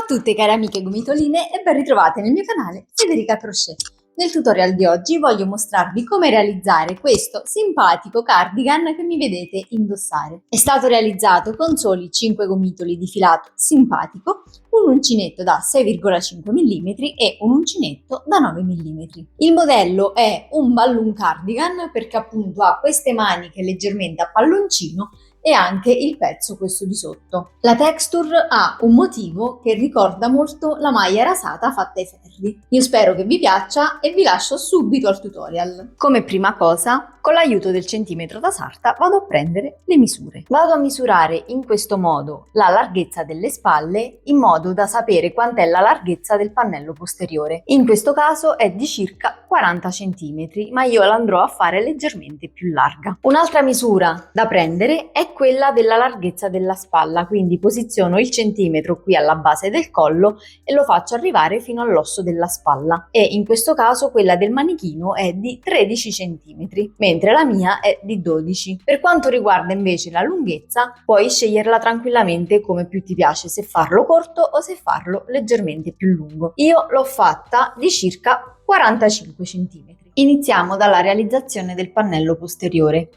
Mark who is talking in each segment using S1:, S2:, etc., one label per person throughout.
S1: tutte cari amiche gomitoline e ben ritrovate nel mio canale Federica Crochet. Nel tutorial di oggi voglio mostrarvi come realizzare questo simpatico cardigan che mi vedete indossare. È stato realizzato con soli 5 gomitoli di filato simpatico, un uncinetto da 6,5 mm e un uncinetto da 9 mm. Il modello è un balloon cardigan perché appunto ha queste maniche leggermente a palloncino e anche il pezzo questo di sotto. La texture ha un motivo che ricorda molto la maglia rasata fatta ai ferri. Io spero che vi piaccia e vi lascio subito al tutorial. Come prima cosa, con l'aiuto del centimetro da sarta vado a prendere le misure. Vado a misurare in questo modo la larghezza delle spalle in modo da sapere quant'è la larghezza del pannello posteriore. In questo caso è di circa 40 cm, ma io l'andrò a fare leggermente più larga. Un'altra misura da prendere è quella della larghezza della spalla, quindi posiziono il centimetro qui alla base del collo e lo faccio arrivare fino all'osso della spalla, e in questo caso quella del manichino è di 13 cm, mentre la mia è di 12. Per quanto riguarda invece la lunghezza, puoi sceglierla tranquillamente come più ti piace, se farlo corto o se farlo leggermente più lungo. Io l'ho fatta di circa 45 cm. Iniziamo dalla realizzazione del pannello posteriore.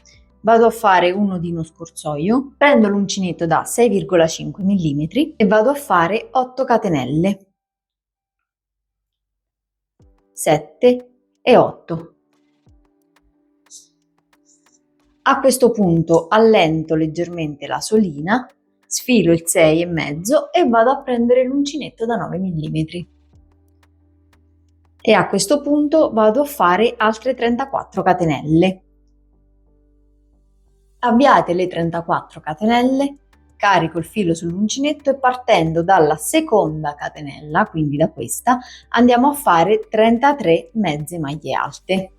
S1: Vado a fare un nodino scorsoio, prendo l'uncinetto da 6,5 mm e vado a fare 8 catenelle. 7 e 8. A questo punto allento leggermente la solina, sfilo il 6,5 e vado a prendere l'uncinetto da 9 mm. E a questo punto vado a fare altre 34 catenelle. Avviate le 34 catenelle, carico il filo sull'uncinetto e partendo dalla seconda catenella, quindi da questa, andiamo a fare 33 mezze maglie alte.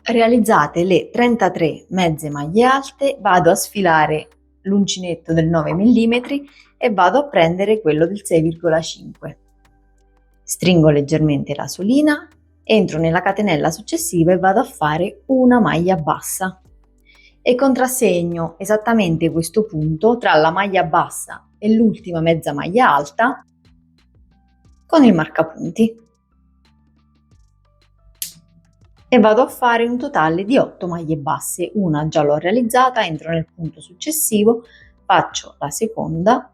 S1: Realizzate le 33 mezze maglie alte, vado a sfilare l'uncinetto del 9 mm e vado a prendere quello del 6,5. Stringo leggermente la solina, entro nella catenella successiva e vado a fare una maglia bassa e contrassegno esattamente questo punto tra la maglia bassa e l'ultima mezza maglia alta con il marcapunti. E vado a fare un totale di 8 maglie basse. Una già l'ho realizzata, entro nel punto successivo, faccio la seconda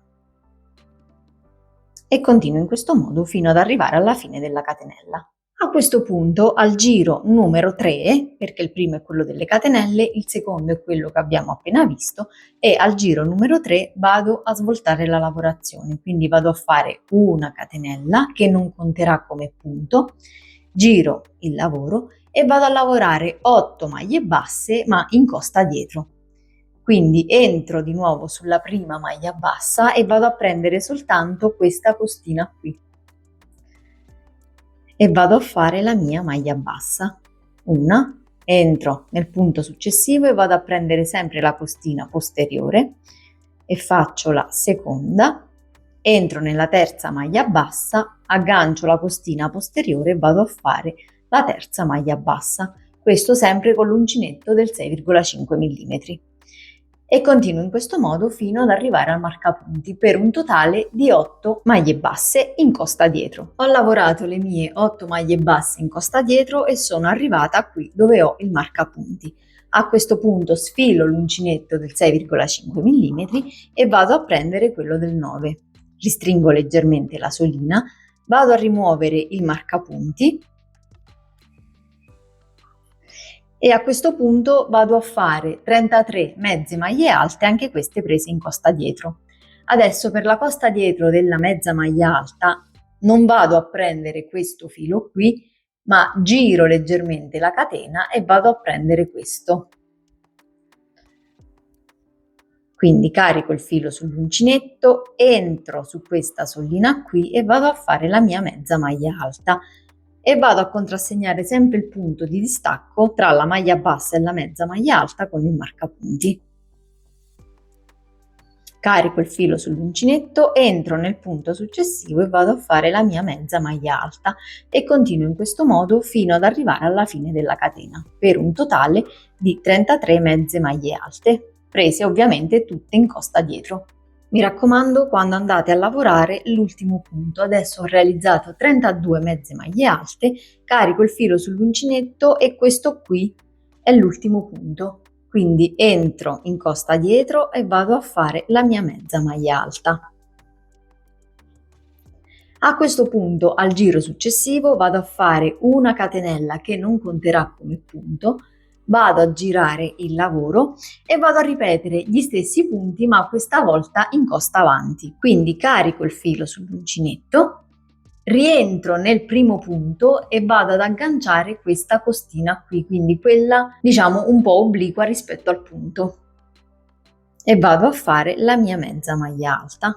S1: e continuo in questo modo fino ad arrivare alla fine della catenella. A questo punto, al giro numero 3, perché il primo è quello delle catenelle, il secondo è quello che abbiamo appena visto, e al giro numero 3 vado a svoltare la lavorazione, quindi vado a fare una catenella che non conterà come punto, giro il lavoro e vado a lavorare 8 maglie basse ma in costa dietro. Quindi entro di nuovo sulla prima maglia bassa e vado a prendere soltanto questa costina qui e vado a fare la mia maglia bassa. Una, entro nel punto successivo e vado a prendere sempre la costina posteriore e faccio la seconda, entro nella terza maglia bassa, aggancio la costina posteriore e vado a fare la terza maglia bassa, questo sempre con l'uncinetto del 6,5 mm. E continuo in questo modo fino ad arrivare al marcapunti per un totale di 8 maglie basse in costa dietro. Ho lavorato le mie 8 maglie basse in costa dietro e sono arrivata qui dove ho il marcapunti. A questo punto sfilo l'uncinetto del 6,5 mm e vado a prendere quello del 9. Ristringo leggermente la solina, vado a rimuovere il marcapunti e a questo punto vado a fare 33 mezze maglie alte, anche queste prese in costa dietro. Adesso per la costa dietro della mezza maglia alta non vado a prendere questo filo qui, ma giro leggermente la catena e vado a prendere questo. Quindi carico il filo sull'uncinetto, entro su questa sollina qui e vado a fare la mia mezza maglia alta e vado a contrassegnare sempre il punto di distacco tra la maglia bassa e la mezza maglia alta con il marcapunti. Carico il filo sull'uncinetto, entro nel punto successivo e vado a fare la mia mezza maglia alta e continuo in questo modo fino ad arrivare alla fine della catena, per un totale di 33 mezze maglie alte, prese ovviamente tutte in costa dietro. Mi raccomando, quando andate a lavorare l'ultimo punto. Adesso ho realizzato 32 mezze maglie alte, carico il filo sull'uncinetto e questo qui è l'ultimo punto. Quindi entro in costa dietro e vado a fare la mia mezza maglia alta. A questo punto, al giro successivo, vado a fare una catenella che non conterà come punto, vado a girare il lavoro e vado a ripetere gli stessi punti, ma questa volta in costa avanti. Quindi carico il filo sull'uncinetto, rientro nel primo punto e vado ad agganciare questa costina qui, quindi quella diciamo un po' obliqua rispetto al punto, e vado a fare la mia mezza maglia alta.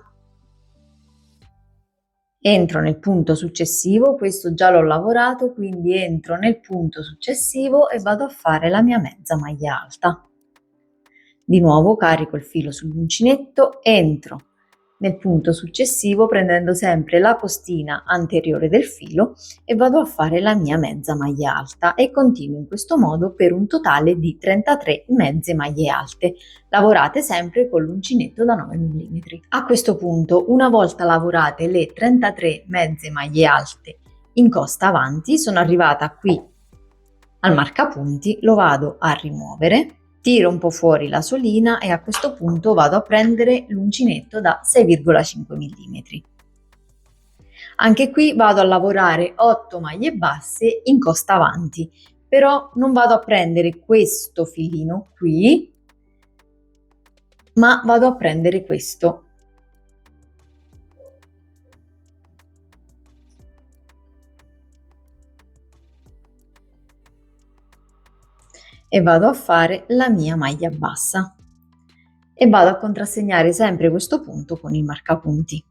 S1: Entro nel punto successivo, questo già l'ho lavorato, quindi entro nel punto successivo e vado a fare la mia mezza maglia alta. Di nuovo carico il filo sull'uncinetto, entro nel punto successivo prendendo sempre la costina anteriore del filo e vado a fare la mia mezza maglia alta e continuo in questo modo per un totale di 33 mezze maglie alte. Lavorate sempre con l'uncinetto da 9 mm. A questo punto, una volta lavorate le 33 mezze maglie alte in costa avanti, sono arrivata qui al marcapunti, lo vado a rimuovere, tiro un po' fuori la solina e a questo punto vado a prendere l'uncinetto da 6,5 mm. Anche qui vado a lavorare 8 maglie basse in costa avanti, però non vado a prendere questo filino qui, ma vado a prendere questo. E vado a fare la mia maglia bassa e vado a contrassegnare sempre questo punto con il marcapunti.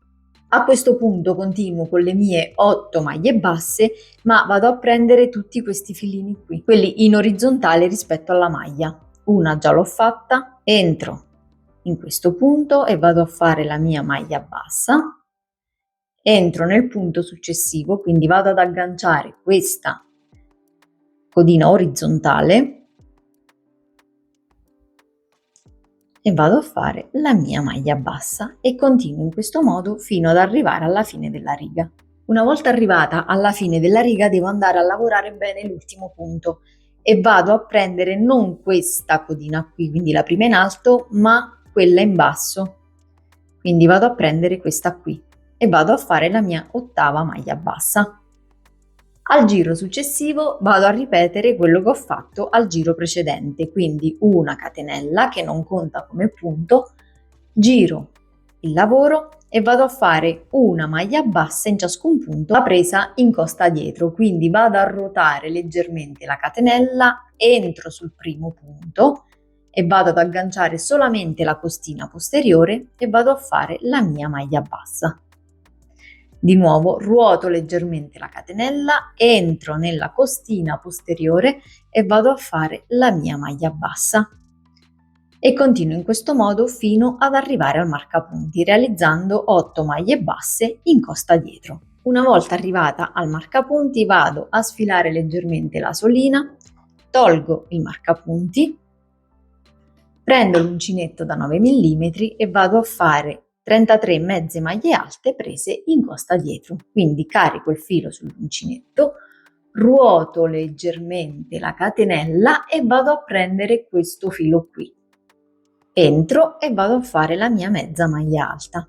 S1: A questo punto continuo con le mie 8 maglie basse, ma vado a prendere tutti questi filini qui, quelli in orizzontale rispetto alla maglia. Una già l'ho fatta, entro in questo punto e vado a fare la mia maglia bassa, entro nel punto successivo, quindi vado ad agganciare questa codina orizzontale e vado a fare la mia maglia bassa e continuo in questo modo fino ad arrivare alla fine della riga. Una volta arrivata alla fine della riga devo andare a lavorare bene l'ultimo punto e vado a prendere non questa codina qui, quindi la prima in alto, ma quella in basso. Quindi vado a prendere questa qui e vado a fare la mia ottava maglia bassa. Al giro successivo vado a ripetere quello che ho fatto al giro precedente, quindi una catenella che non conta come punto, giro il lavoro e vado a fare una maglia bassa in ciascun punto, la presa in costa dietro, quindi vado a ruotare leggermente la catenella, entro sul primo punto e vado ad agganciare solamente la costina posteriore e vado a fare la mia maglia bassa. Di nuovo ruoto leggermente la catenella, entro nella costina posteriore e vado a fare la mia maglia bassa e continuo in questo modo fino ad arrivare al marcapunti, realizzando 8 maglie basse in costa dietro. Una volta arrivata al marcapunti vado a sfilare leggermente la solina, tolgo il marcapunti, prendo l'uncinetto da 9 mm e vado a fare 33 mezze maglie alte prese in costa dietro, quindi carico il filo sull'uncinetto, ruoto leggermente la catenella e vado a prendere questo filo qui, entro e vado a fare la mia mezza maglia alta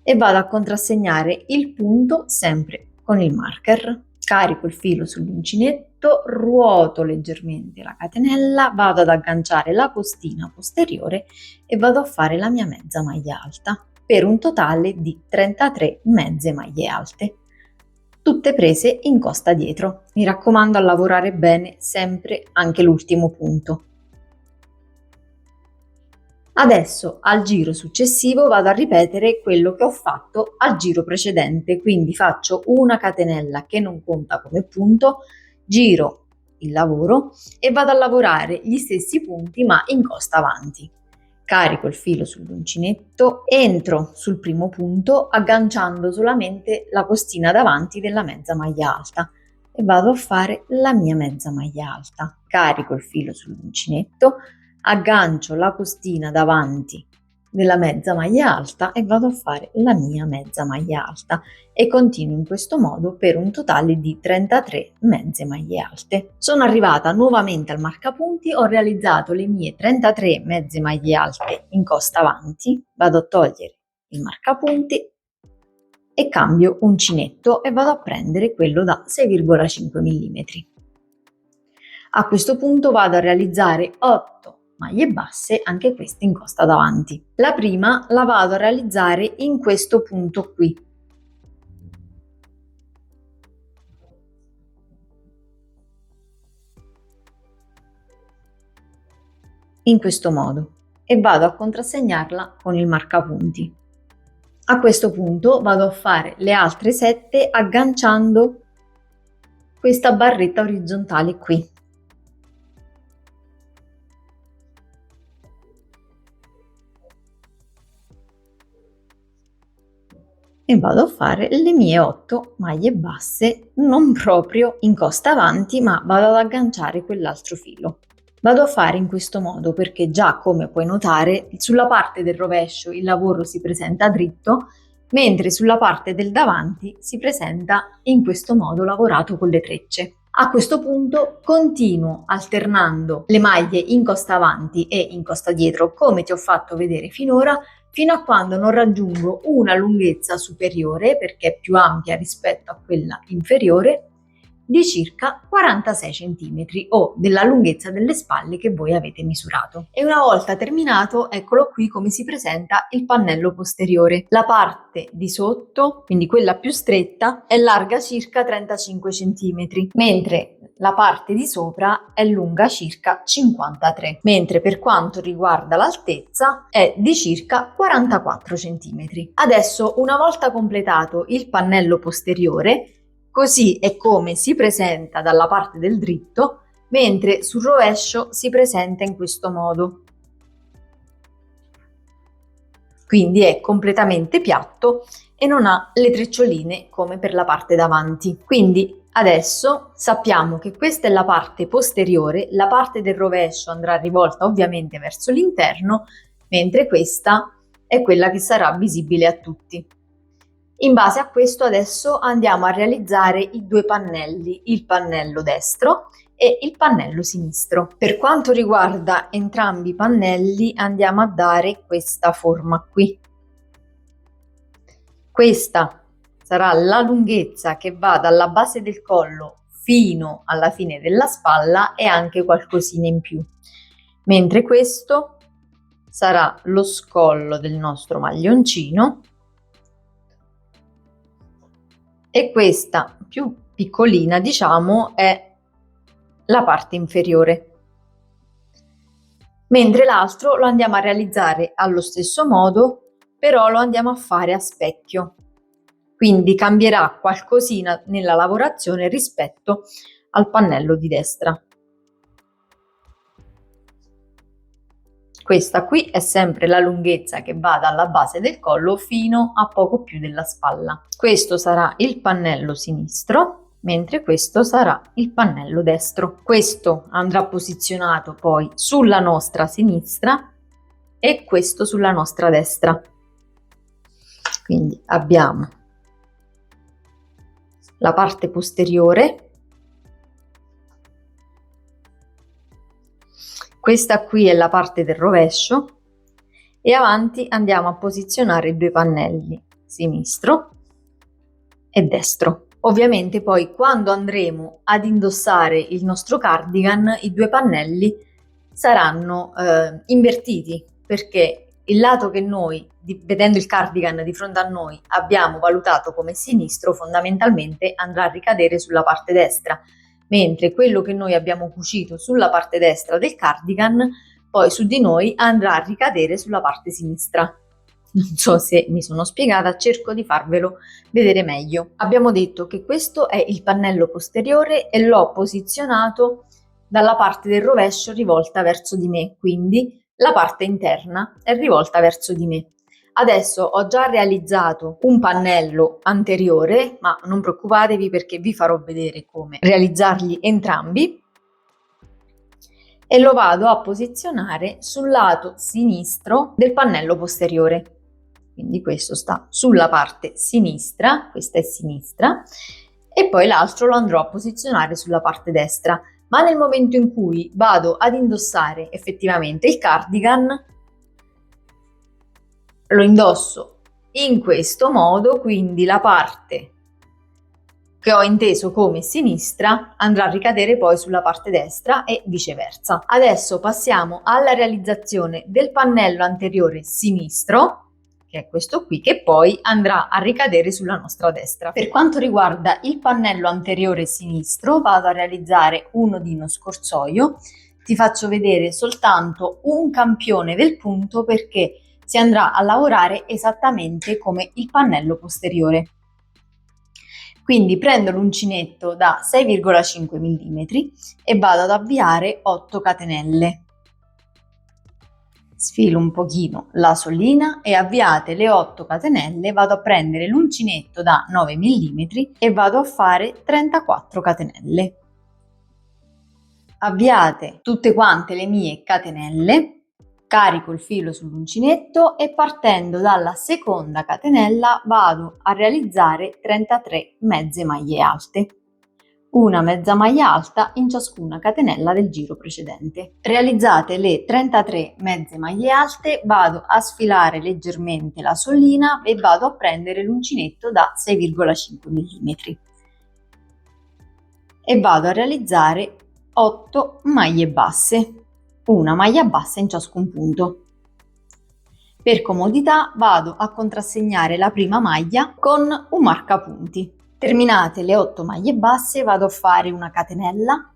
S1: e vado a contrassegnare il punto sempre con il marker. Carico il filo sull'uncinetto, ruoto leggermente la catenella, vado ad agganciare la costina posteriore e vado a fare la mia mezza maglia alta per un totale di 33 mezze maglie alte, tutte prese in costa dietro. Mi raccomando a lavorare bene sempre anche l'ultimo punto. Adesso al giro successivo vado a ripetere quello che ho fatto al giro precedente, quindi faccio una catenella che non conta come punto, giro il lavoro e vado a lavorare gli stessi punti ma in costa avanti. Carico il filo sull'uncinetto, entro sul primo punto agganciando solamente la costina davanti della mezza maglia alta e vado a fare la mia mezza maglia alta. Carico il filo sull'uncinetto, aggancio la costina davanti della mezza maglia alta e vado a fare la mia mezza maglia alta e continuo in questo modo per un totale di 33 mezze maglie alte. Sono arrivata nuovamente al marcapunti, ho realizzato le mie 33 mezze maglie alte in costa avanti, vado a togliere il marcapunti e cambio uncinetto e vado a prendere quello da 6,5 mm. A questo punto vado a realizzare 8 maglie basse, anche queste in costa davanti. La prima la vado a realizzare in questo punto qui. In questo modo e vado a contrassegnarla con il marcapunti. A questo punto vado a fare le altre 7 agganciando questa barretta orizzontale qui. E vado a fare le mie 8 maglie basse non proprio in costa avanti, ma vado ad agganciare quell'altro filo. Vado a fare in questo modo perché già, come puoi notare, sulla parte del rovescio il lavoro si presenta dritto, mentre sulla parte del davanti si presenta in questo modo lavorato con le trecce. A questo punto continuo alternando le maglie in costa avanti e in costa dietro, come ti ho fatto vedere finora, fino a quando non raggiungo una lunghezza superiore, perché è più ampia rispetto a quella inferiore, di circa 46 cm o della lunghezza delle spalle che voi avete misurato. E una volta terminato, eccolo qui come si presenta il pannello posteriore. La parte di sotto, quindi quella più stretta, è larga circa 35 cm, mentre la parte di sopra è lunga circa 53, mentre per quanto riguarda l'altezza è di circa 44 cm. Adesso, una volta completato il pannello posteriore, così è come si presenta dalla parte del dritto, mentre sul rovescio si presenta in questo modo. Quindi è completamente piatto e non ha le treccioline come per la parte davanti. Quindi adesso sappiamo che questa è la parte posteriore, la parte del rovescio andrà rivolta ovviamente verso l'interno, mentre questa è quella che sarà visibile a tutti. In base a questo adesso andiamo a realizzare i due pannelli, il pannello destro e il pannello sinistro. Per quanto riguarda entrambi i pannelli andiamo a dare questa forma qui. Questa sarà la lunghezza che va dalla base del collo fino alla fine della spalla e anche qualcosina in più, mentre questo sarà lo scollo del nostro maglioncino e questa più piccolina, diciamo, è la parte inferiore, mentre l'altro lo andiamo a realizzare allo stesso modo, però lo andiamo a fare a specchio, quindi cambierà qualcosina nella lavorazione rispetto al pannello di destra. Questa qui è sempre la lunghezza che va dalla base del collo fino a poco più della spalla. Questo sarà il pannello sinistro, mentre questo sarà il pannello destro. Questo andrà posizionato poi sulla nostra sinistra e questo sulla nostra destra. Quindi abbiamo la parte posteriore. Questa qui è la parte del rovescio e avanti andiamo a posizionare i due pannelli, sinistro e destro. Ovviamente poi quando andremo ad indossare il nostro cardigan i due pannelli saranno invertiti, perché il lato che noi, vedendo il cardigan di fronte a noi, abbiamo valutato come sinistro fondamentalmente andrà a ricadere sulla parte destra, mentre quello che noi abbiamo cucito sulla parte destra del cardigan poi su di noi andrà a ricadere sulla parte sinistra. Non so se mi sono spiegata, cerco di farvelo vedere meglio. Abbiamo detto che questo è il pannello posteriore e l'ho posizionato dalla parte del rovescio rivolta verso di me, quindi la parte interna è rivolta verso di me. Adesso ho già realizzato un pannello anteriore, ma non preoccupatevi perché vi farò vedere come realizzarli entrambi, e lo vado a posizionare sul lato sinistro del pannello posteriore. Quindi questo sta sulla parte sinistra, questa è sinistra, e poi l'altro lo andrò a posizionare sulla parte destra. Ma nel momento in cui vado ad indossare effettivamente il cardigan, lo indosso in questo modo, quindi la parte che ho inteso come sinistra andrà a ricadere poi sulla parte destra e viceversa. Adesso passiamo alla realizzazione del pannello anteriore sinistro, che è questo qui, che poi andrà a ricadere sulla nostra destra. Per quanto riguarda il pannello anteriore sinistro, vado a realizzare un nodino scorsoio. Ti faccio vedere soltanto un campione del punto perché si andrà a lavorare esattamente come il pannello posteriore. Quindi prendo l'uncinetto da 6,5 mm e vado ad avviare 8 catenelle. Sfilo un pochino la sollina e avviate le 8 catenelle vado a prendere l'uncinetto da 9 mm e vado a fare 34 catenelle. Avviate tutte quante le mie catenelle, carico il filo sull'uncinetto e partendo dalla seconda catenella vado a realizzare 33 mezze maglie alte. Una mezza maglia alta in ciascuna catenella del giro precedente. Realizzate le 33 mezze maglie alte, vado a sfilare leggermente la sollina e vado a prendere l'uncinetto da 6,5 mm e vado a realizzare 8 maglie basse, una maglia bassa in ciascun punto. Per comodità vado a contrassegnare la prima maglia con un marcapunti. Terminate le 8 maglie basse vado a fare una catenella,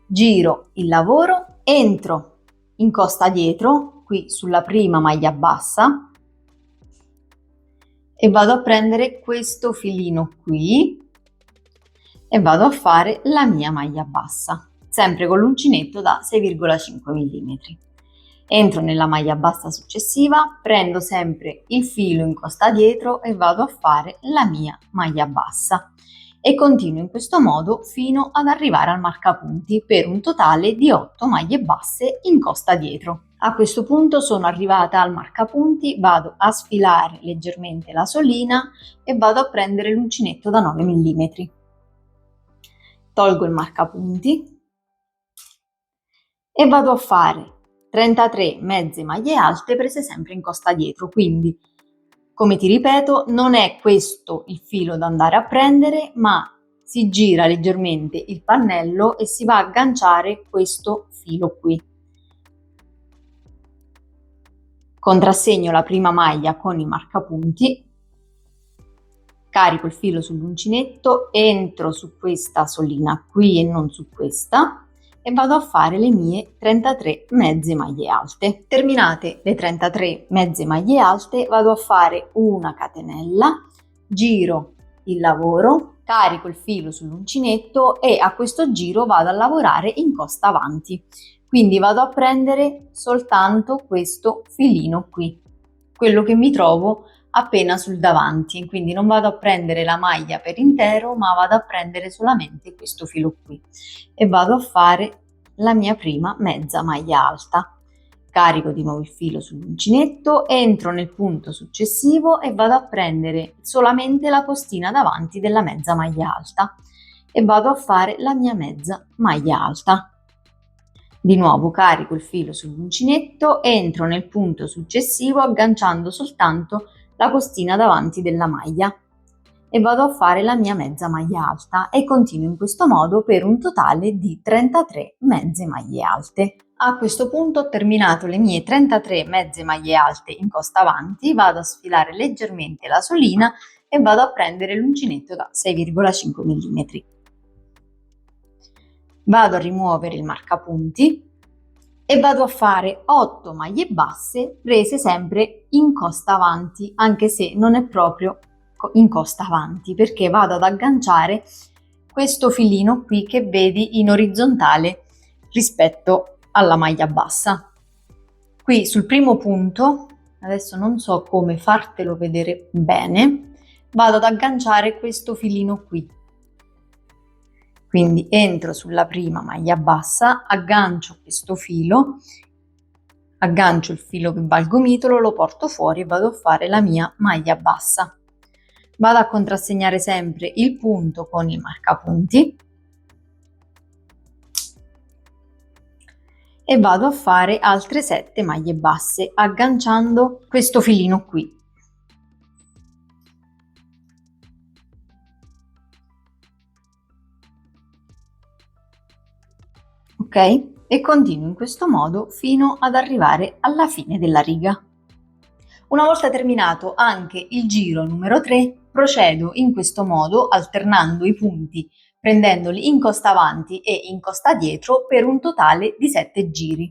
S1: giro il lavoro, entro in costa dietro qui sulla prima maglia bassa e vado a prendere questo filino qui e vado a fare la mia maglia bassa, sempre con l'uncinetto da 6,5 mm. Entro nella maglia bassa successiva, prendo sempre il filo in costa dietro e vado a fare la mia maglia bassa e continuo in questo modo fino ad arrivare al marcapunti per un totale di 8 maglie basse in costa dietro. A questo punto sono arrivata al marcapunti, vado a sfilare leggermente la sollina e vado a prendere l'uncinetto da 9 mm. Tolgo il marcapunti e vado a fare 33 mezze maglie alte prese sempre in costa dietro, quindi come ti ripeto non è questo il filo da andare a prendere, ma si gira leggermente il pannello e si va a agganciare questo filo qui. Contrassegno la prima maglia con i marcapunti, carico il filo sull'uncinetto, entro su questa sollina qui e non su questa e vado a fare le mie 33 mezze maglie alte. Terminate le 33 mezze maglie alte vado a fare una catenella, giro il lavoro, carico il filo sull'uncinetto e a questo giro vado a lavorare in costa avanti. Quindi vado a prendere soltanto questo filino qui, quello che mi trovo appena sul davanti, quindi non vado a prendere la maglia per intero ma vado a prendere solamente questo filo qui e vado a fare la mia prima mezza maglia alta. Carico di nuovo il filo sull'uncinetto, entro nel punto successivo e vado a prendere solamente la costina davanti della mezza maglia alta e vado a fare la mia mezza maglia alta. Di nuovo carico il filo sull'uncinetto, entro nel punto successivo agganciando soltanto la costina davanti della maglia e vado a fare la mia mezza maglia alta e continuo in questo modo per un totale di 33 mezze maglie alte. A questo punto ho terminato le mie 33 mezze maglie alte in costa avanti, vado a sfilare leggermente la sollina e vado a prendere l'uncinetto da 6,5 mm. Vado a rimuovere il marcapunti e vado a fare 8 maglie basse prese sempre in costa avanti, anche se non è proprio in costa avanti, perché vado ad agganciare questo filino qui che vedi in orizzontale rispetto alla maglia bassa. Qui sul primo punto, adesso non so come fartelo vedere bene, vado ad agganciare questo filino qui. Quindi entro sulla prima maglia bassa, aggancio questo filo, aggancio il filo che va al gomitolo, lo porto fuori e vado a fare la mia maglia bassa. Vado a contrassegnare sempre il punto con il marcapunti e vado a fare altre 7 maglie basse agganciando questo filino qui. Ok? E continuo in questo modo fino ad arrivare alla fine della riga. Una volta terminato anche il giro numero 3, procedo in questo modo alternando i punti, prendendoli in costa avanti e in costa dietro per un totale di 7 giri.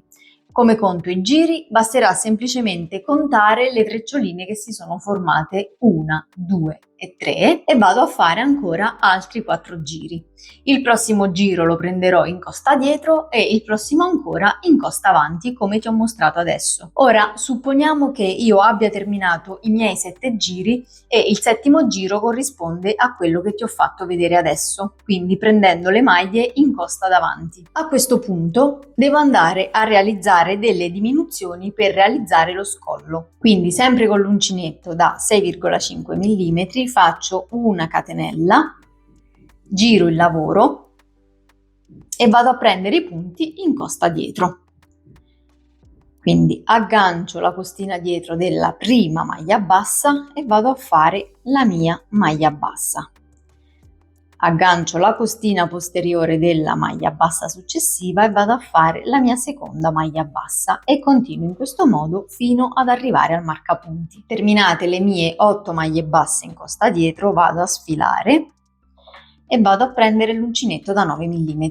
S1: Come conto i giri? Basterà semplicemente contare le treccioline che si sono formate 1, 2 e 3 e vado a fare ancora altri 4 giri. Il prossimo giro lo prenderò in costa dietro e il prossimo ancora in costa avanti come ti ho mostrato adesso. Ora supponiamo che io abbia terminato i miei 7 giri e il settimo giro corrisponde a quello che ti ho fatto vedere adesso, quindi prendendo le maglie in costa davanti. A questo punto devo andare a realizzare delle diminuzioni per realizzare lo scollo. Quindi sempre con l'uncinetto da 6,5 mm faccio una catenella, giro il lavoro e vado a prendere i punti in costa dietro. Quindi aggancio la costina dietro della prima maglia bassa e vado a fare la mia maglia bassa. Aggancio la costina posteriore della maglia bassa successiva e vado a fare la mia seconda maglia bassa e continuo in questo modo fino ad arrivare al marcapunti. Terminate le mie 8 maglie basse in costa dietro, vado a sfilare e vado a prendere l'uncinetto da 9 mm.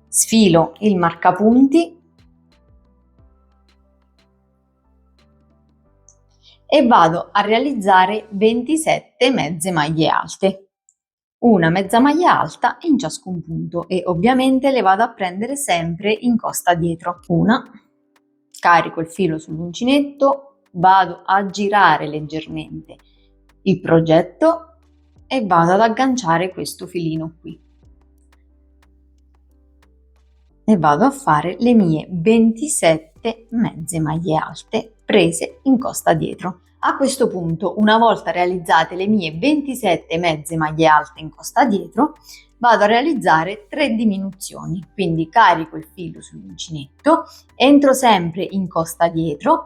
S1: Sfilo il marcapunti e vado a realizzare 27 mezze maglie alte, una mezza maglia alta in ciascun punto e ovviamente le vado a prendere sempre in costa dietro. Una, carico il filo sull'uncinetto, vado a girare leggermente il progetto e vado ad agganciare questo filino qui e vado a fare le mie 27 mezze maglie alte prese in costa dietro. A questo punto, una volta realizzate le mie 27 mezze maglie alte in costa dietro, vado a realizzare 3 diminuzioni. Quindi carico il filo sull'uncinetto, entro sempre in costa dietro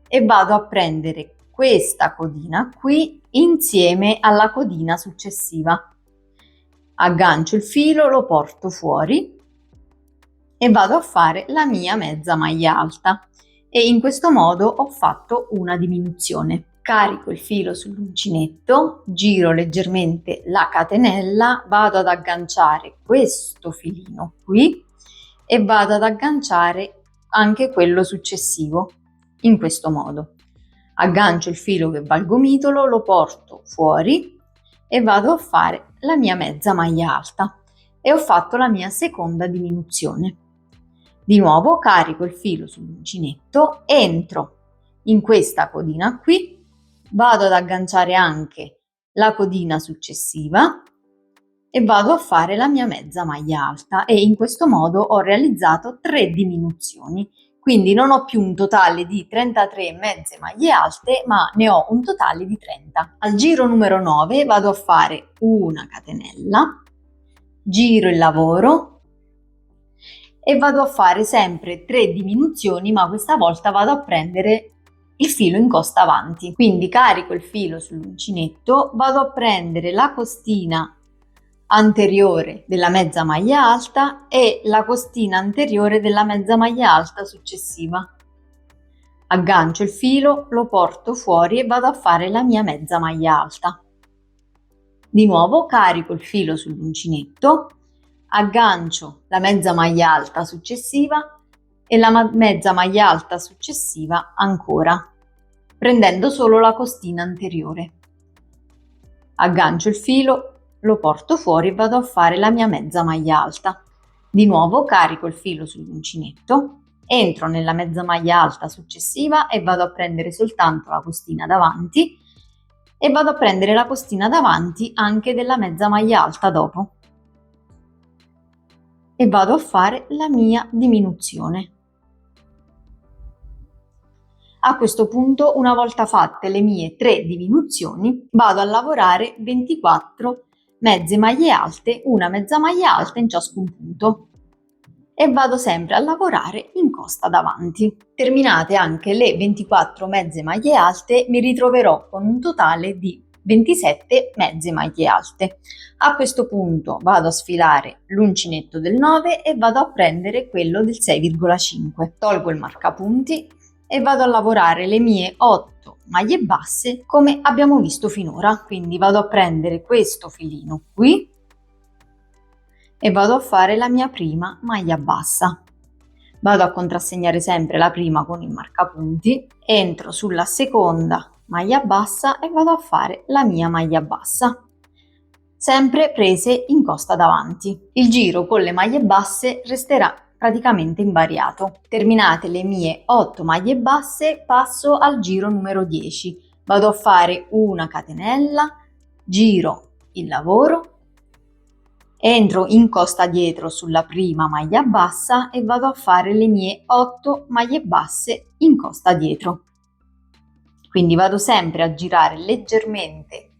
S1: e vado a prendere questa codina qui insieme alla codina successiva. Aggancio il filo, lo porto fuori e vado a fare la mia mezza maglia alta e in questo modo ho fatto una diminuzione. Carico il filo sull'uncinetto, giro leggermente la catenella, vado ad agganciare questo filino qui e vado ad agganciare anche quello successivo in questo modo. Aggancio il filo che va al gomitolo, lo porto fuori e vado a fare la mia mezza maglia alta e ho fatto la mia seconda diminuzione. Di nuovo carico il filo sull'uncinetto, entro in questa codina qui, vado ad agganciare anche la codina successiva e vado a fare la mia mezza maglia alta e in questo modo ho realizzato 3 diminuzioni. Quindi non ho più un totale di 33 mezze maglie alte, ma ne ho un totale di 30. Al giro numero 9 vado a fare una catenella, giro il lavoro e vado a fare sempre 3 diminuzioni, ma questa volta vado a prendere il filo in costa avanti. Quindi carico il filo sull'uncinetto, vado a prendere la costina anteriore della mezza maglia alta e la costina anteriore della mezza maglia alta successiva. Aggancio il filo, lo porto fuori e vado a fare la mia mezza maglia alta. Di nuovo carico il filo sull'uncinetto, aggancio la mezza maglia alta successiva e la mezza maglia alta successiva ancora, prendendo solo la costina anteriore. Aggancio il filo, lo porto fuori e vado a fare la mia mezza maglia alta. Di nuovo carico il filo sull'uncinetto, entro nella mezza maglia alta successiva e vado a prendere soltanto la costina davanti e vado a prendere la costina davanti anche della mezza maglia alta dopo e vado a fare la mia diminuzione. A questo punto, una volta fatte le mie 3 diminuzioni, vado a lavorare 24 mezze maglie alte, una mezza maglia alta in ciascun punto e vado sempre a lavorare in costa davanti. Terminate anche le 24 mezze maglie alte, mi ritroverò con un totale di 27 mezze maglie alte. A questo punto vado a sfilare l'uncinetto del 9 e vado a prendere quello del 6,5. Tolgo il marcapunti e vado a lavorare le mie 8 maglie basse come abbiamo visto finora. Quindi vado a prendere questo filino qui e vado a fare la mia prima maglia bassa. Vado a contrassegnare sempre la prima con il marcapunti, entro sulla seconda maglia bassa e vado a fare la mia maglia bassa, sempre prese in costa davanti. Il giro con le maglie basse resterà praticamente invariato. Terminate le mie 8 maglie basse, passo al giro numero 10. Vado a fare una catenella, giro il lavoro, entro in costa dietro sulla prima maglia bassa e vado a fare le mie 8 maglie basse in costa dietro. Quindi vado sempre a girare leggermente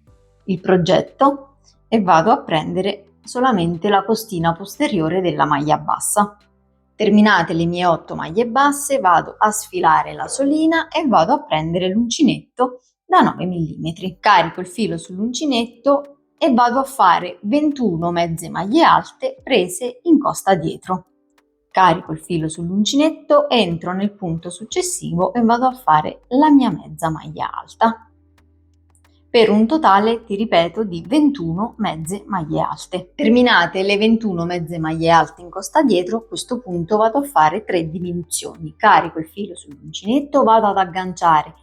S1: il progetto e vado a prendere solamente la costina posteriore della maglia bassa. Terminate le mie 8 maglie basse, vado a sfilare la solina e vado a prendere l'uncinetto da 9 mm. Carico il filo sull'uncinetto e vado a fare 21 mezze maglie alte prese in costa dietro. Carico il filo sull'uncinetto, entro nel punto successivo e vado a fare la mia mezza maglia alta, per un totale, ti ripeto, di 21 mezze maglie alte. Terminate le 21 mezze maglie alte in costa dietro, a questo punto vado a fare 3 diminuzioni. Carico il filo sull'uncinetto, vado ad agganciare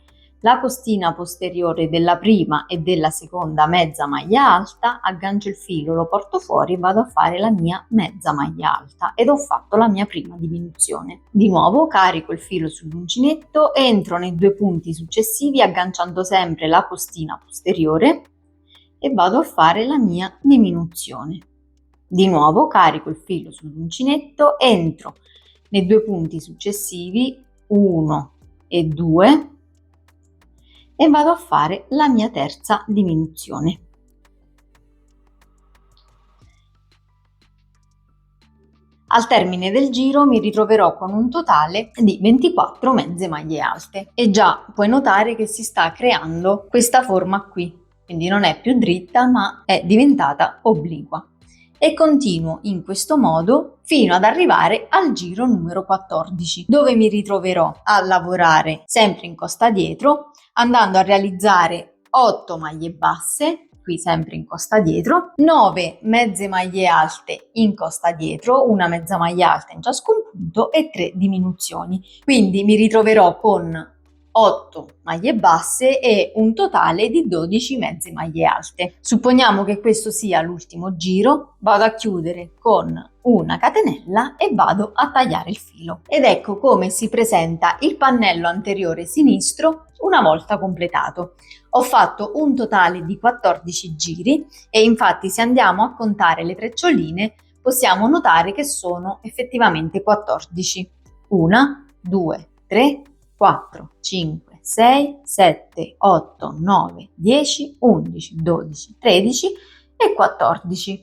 S1: la costina posteriore della prima e della seconda mezza maglia alta, aggancio il filo, lo porto fuori e vado a fare la mia mezza maglia alta ed ho fatto la mia prima diminuzione. Di nuovo carico il filo sull'uncinetto, entro nei 2 punti successivi agganciando sempre la costina posteriore e vado a fare la mia diminuzione. Di nuovo carico il filo sull'uncinetto, entro nei 2 punti successivi 1 e 2 e vado a fare la mia terza diminuzione. Al termine del giro mi ritroverò con un totale di 24 mezze maglie alte e già puoi notare che si sta creando questa forma qui, quindi non è più dritta ma è diventata obliqua. E continuo in questo modo fino ad arrivare al giro numero 14, dove mi ritroverò a lavorare sempre in costa dietro, andando a realizzare 8 maglie basse, qui sempre in costa dietro, 9 mezze maglie alte in costa dietro, una mezza maglia alta in ciascun punto e 3 diminuzioni. Quindi mi ritroverò con 8 maglie basse e un totale di 12 mezze maglie alte. Supponiamo che questo sia l'ultimo giro, vado a chiudere con una catenella e vado a tagliare il filo. Ed ecco come si presenta il pannello anteriore sinistro una volta completato. Ho fatto un totale di 14 giri e infatti se andiamo a contare le treccioline possiamo notare che sono effettivamente 14. 1, 2, 3, 4, 5, 6, 7, 8, 9, 10, 11, 12, 13 e 14.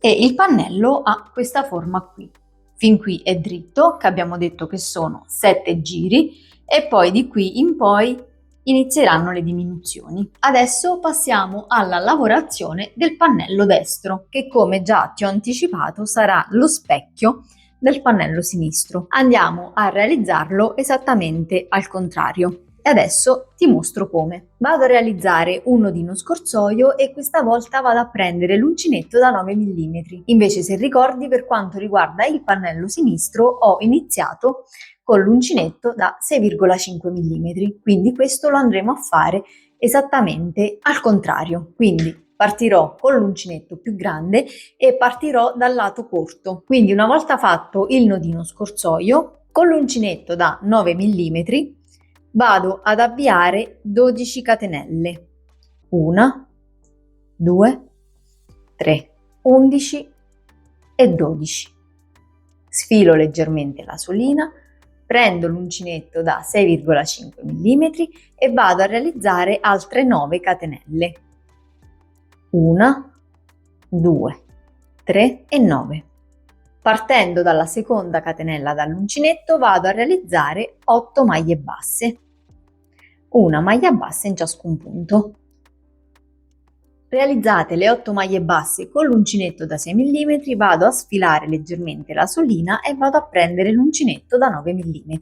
S1: E il pannello ha questa forma qui. Fin qui è dritto, che abbiamo detto che sono 7 giri e poi di qui in poi inizieranno le diminuzioni. Adesso passiamo alla lavorazione del pannello destro, che come già ti ho anticipato sarà lo specchio del pannello sinistro. Andiamo a realizzarlo esattamente al contrario. E adesso ti mostro come. Vado a realizzare un nodino scorsoio e questa volta vado a prendere l'uncinetto da 9 mm. Invece, se ricordi, per quanto riguarda il pannello sinistro ho iniziato con l'uncinetto da 6,5 mm. Quindi questo lo andremo a fare esattamente al contrario. Quindi Partirò con l'uncinetto più grande e partirò dal lato corto. Quindi una volta fatto il nodino scorsoio, con l'uncinetto da 9 mm vado ad avviare 12 catenelle. 1, 2, 3, 11 e 12. Sfilo leggermente la solina, prendo l'uncinetto da 6,5 mm e vado a realizzare altre 9 catenelle. 1, 2, 3 e 9. Partendo dalla seconda catenella dall'uncinetto vado a realizzare 8 maglie basse, una maglia bassa in ciascun punto. Realizzate le 8 maglie basse con l'uncinetto da 6 mm, vado a sfilare leggermente la solina e vado a prendere l'uncinetto da 9 mm.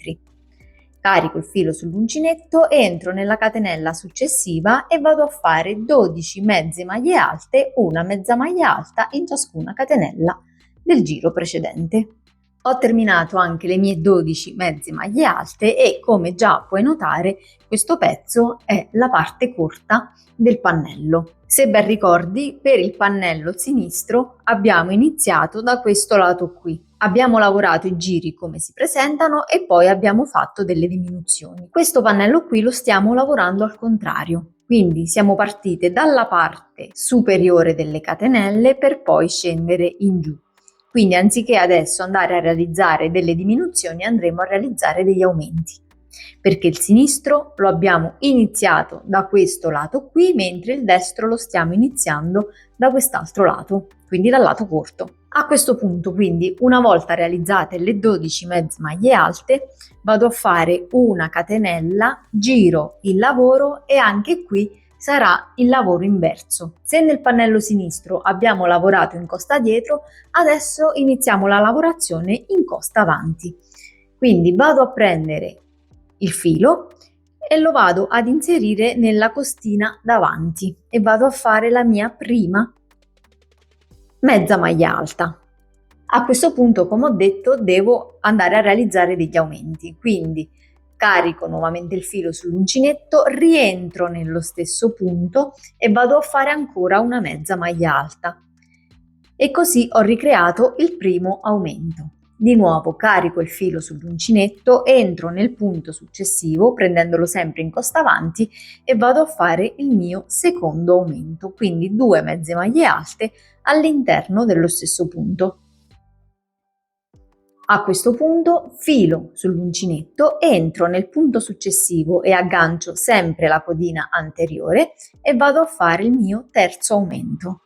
S1: Carico il filo sull'uncinetto, entro nella catenella successiva e vado a fare 12 mezze maglie alte, una mezza maglia alta in ciascuna catenella del giro precedente. Ho terminato anche le mie 12 mezze maglie alte e, come già puoi notare, questo pezzo è la parte corta del pannello. Se ben ricordi, per il pannello sinistro abbiamo iniziato da questo lato qui. Abbiamo lavorato i giri come si presentano e poi abbiamo fatto delle diminuzioni. Questo pannello qui lo stiamo lavorando al contrario. Quindi siamo partite dalla parte superiore delle catenelle per poi scendere in giù. Quindi anziché adesso andare a realizzare delle diminuzioni, andremo a realizzare degli aumenti, perché il sinistro lo abbiamo iniziato da questo lato qui, mentre il destro lo stiamo iniziando da quest'altro lato, quindi dal lato corto. A questo punto, quindi, una volta realizzate le 12 mezze maglie alte, vado a fare una catenella, giro il lavoro e anche qui sarà il lavoro inverso. Se nel pannello sinistro abbiamo lavorato in costa dietro, adesso iniziamo la lavorazione in costa avanti. Quindi vado a prendere il filo e lo vado ad inserire nella costina davanti e vado a fare la mia prima mezza maglia alta. A questo punto, come ho detto, devo andare a realizzare degli aumenti, quindi carico nuovamente il filo sull'uncinetto, rientro nello stesso punto e vado a fare ancora una mezza maglia alta. E così ho ricreato il primo aumento. Di nuovo carico il filo sull'uncinetto, entro nel punto successivo prendendolo sempre in costa avanti e vado a fare il mio secondo aumento, quindi 2 mezze maglie alte all'interno dello stesso punto. A questo punto filo sull'uncinetto, entro nel punto successivo e aggancio sempre la codina anteriore e vado a fare il mio terzo aumento.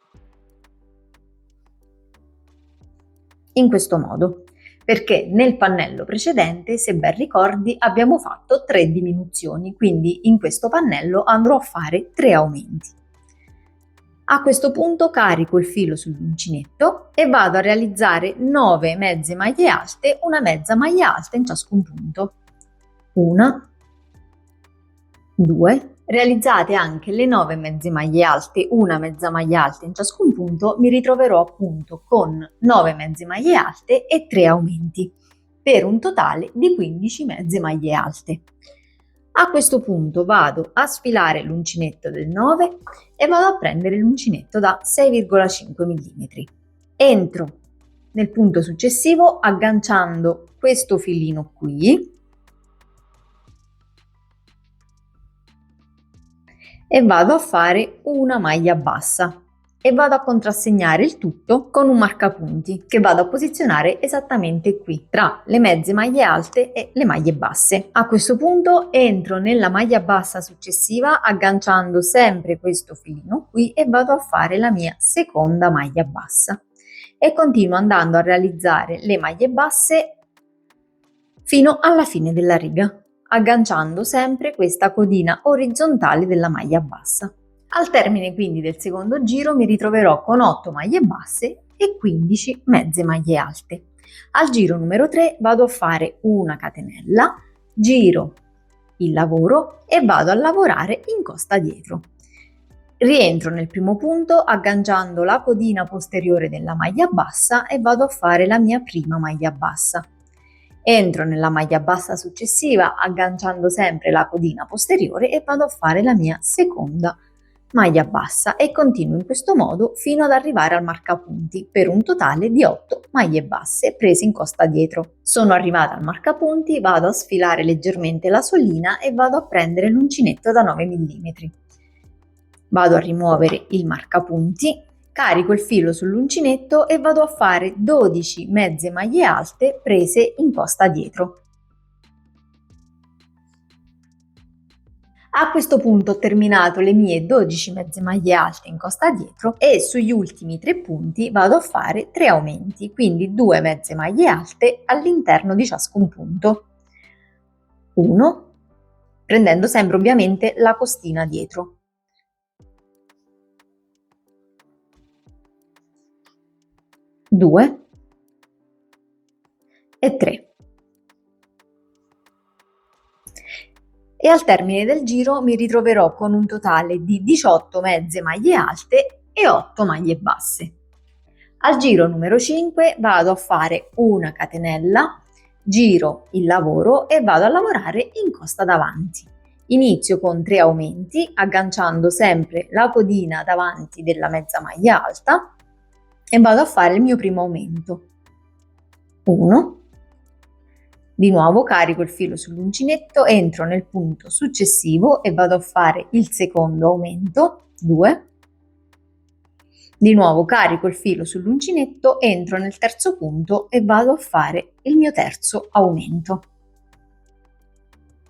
S1: In questo modo, perché nel pannello precedente, se ben ricordi, abbiamo fatto 3 diminuzioni, quindi in questo pannello andrò a fare 3 aumenti. A questo punto carico il filo sull'uncinetto e vado a realizzare 9 mezze maglie alte, una mezza maglia alta in ciascun punto. 1, 2, realizzate anche le 9 mezze maglie alte, una mezza maglia alta in ciascun punto, mi ritroverò appunto con 9 mezze maglie alte e 3 aumenti, per un totale di 15 mezze maglie alte. A questo punto vado a sfilare l'uncinetto del 9 e vado a prendere l'uncinetto da 6,5 mm. Entro nel punto successivo agganciando questo filino qui e vado a fare una maglia bassa e vado a contrassegnare il tutto con un marcapunti che vado a posizionare esattamente qui, tra le mezze maglie alte e le maglie basse. A questo punto entro nella maglia bassa successiva agganciando sempre questo filino qui e vado a fare la mia seconda maglia bassa e continuo andando a realizzare le maglie basse fino alla fine della riga, agganciando sempre questa codina orizzontale della maglia bassa. Al termine quindi del secondo giro mi ritroverò con 8 maglie basse e 15 mezze maglie alte. Al giro numero 3 vado a fare una catenella, giro il lavoro e vado a lavorare in costa dietro. Rientro nel primo punto agganciando la codina posteriore della maglia bassa e vado a fare la mia prima maglia bassa. Entro nella maglia bassa successiva agganciando sempre la codina posteriore e vado a fare la mia seconda maglia bassa e continuo in questo modo fino ad arrivare al marcapunti per un totale di 8 maglie basse prese in costa dietro. Sono arrivata al marcapunti, vado a sfilare leggermente la solina e vado a prendere l'uncinetto da 9 mm. Vado a rimuovere il marcapunti, carico il filo sull'uncinetto e vado a fare 12 mezze maglie alte prese in costa dietro. A questo punto ho terminato le mie 12 mezze maglie alte in costa dietro e sugli ultimi 3 punti vado a fare 3 aumenti, quindi 2 mezze maglie alte all'interno di ciascun punto. 1, prendendo sempre ovviamente la costina dietro. 2 e 3. E al termine del giro mi ritroverò con un totale di 18 mezze maglie alte e 8 maglie basse. Al giro numero 5 vado a fare una catenella, giro il lavoro e vado a lavorare in costa davanti. Inizio con 3 aumenti, agganciando sempre la codina davanti della mezza maglia alta e vado a fare il mio primo aumento. 1, di nuovo carico il filo sull'uncinetto, entro nel punto successivo e vado a fare il secondo aumento, 2, di nuovo carico il filo sull'uncinetto, entro nel terzo punto e vado a fare il mio terzo aumento.